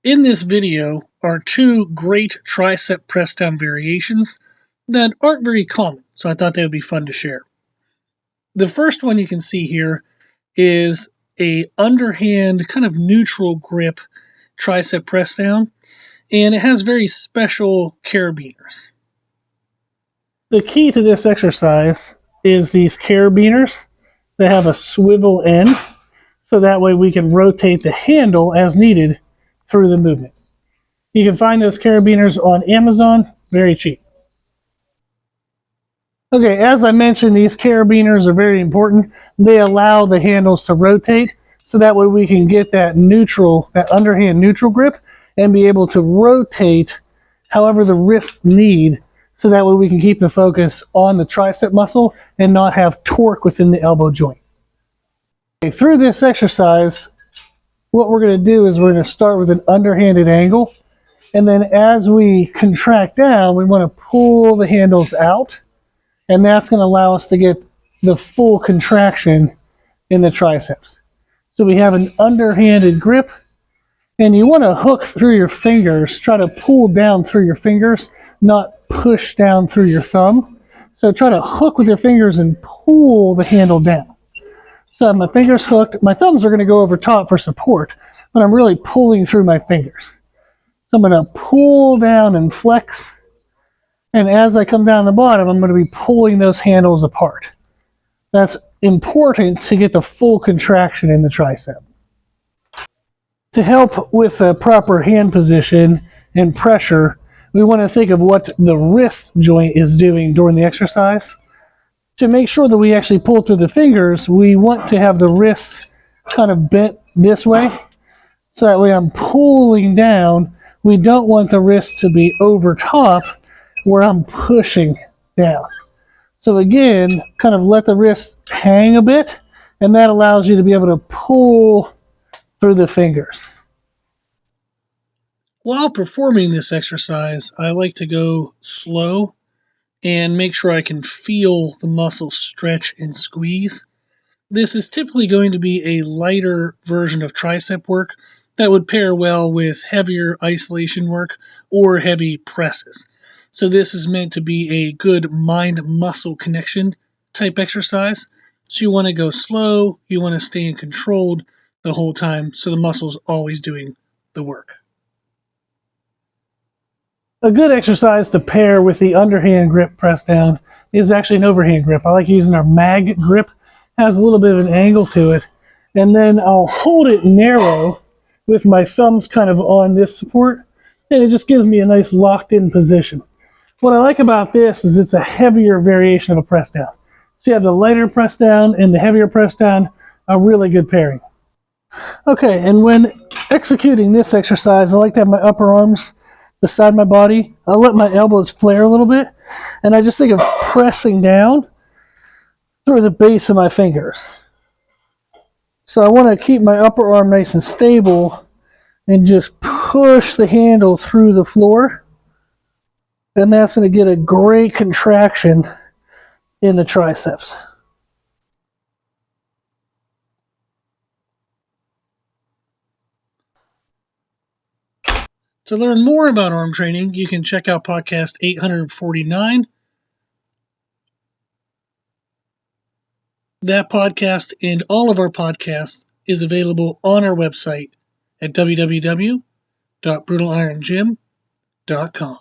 In this video are two great tricep press down variations that aren't very common, so I thought they would be fun to share. The first one you can see here is a underhand kind of neutral grip tricep press down, and it has very special carabiners. The key to this exercise is these carabiners that have a swivel end, so that way we can rotate the handle as needed through the movement. You can find those carabiners on Amazon, very cheap. Okay, as I mentioned, these carabiners are very important. They allow the handles to rotate, so that way we can get that underhand neutral grip and be able to rotate however the wrists need, so that way we can keep the focus on the tricep muscle and not have torque within the elbow joint. Okay, through this exercise, what we're going to do is we're going to start with an underhanded angle, and then as we contract down, we want to pull the handles out, and that's going to allow us to get the full contraction in the triceps. So we have an underhanded grip, and you want to hook through your fingers, try to pull down through your fingers, not push down through your thumb. So try to hook with your fingers and pull the handle down. So I have my fingers hooked. My thumbs are going to go over top for support, but I'm really pulling through my fingers. So I'm going to pull down and flex, and as I come down the bottom, I'm going to be pulling those handles apart. That's important to get the full contraction in the tricep. To help with the proper hand position and pressure, we want to think of what the wrist joint is doing during the exercise. To make sure that we actually pull through the fingers, we want to have the wrists kind of bent this way, so that way I'm pulling down. We don't want the wrist to be over top where I'm pushing down. So again, kind of let the wrist hang a bit, and that allows you to be able to pull through the fingers. While performing this exercise, I like to go slow and make sure I can feel the muscle stretch and squeeze. This is typically going to be a lighter version of tricep work that would pair well with heavier isolation work or heavy presses. So this is meant to be a good mind-muscle connection type exercise. So you want to go slow, you want to stay controlled the whole time, so the muscle's always doing the work. A good exercise to pair with the underhand grip press down is actually an overhand grip. I like using our mag grip. It has a little bit of an angle to it. And then I'll hold it narrow with my thumbs kind of on this support, and it just gives me a nice locked in position. What I like about this is it's a heavier variation of a press down. So you have the lighter press down and the heavier press down, a really good pairing. Okay, and when executing this exercise, I like to have my upper arms beside my body. I'll let my elbows flare a little bit, and I just think of pressing down through the base of my fingers. So I want to keep my upper arm nice and stable and just push the handle through the floor, and that's going to get a great contraction in the triceps. To learn more about arm training, you can check out podcast 849. That podcast and all of our podcasts is available on our website at www.brutalirongym.com.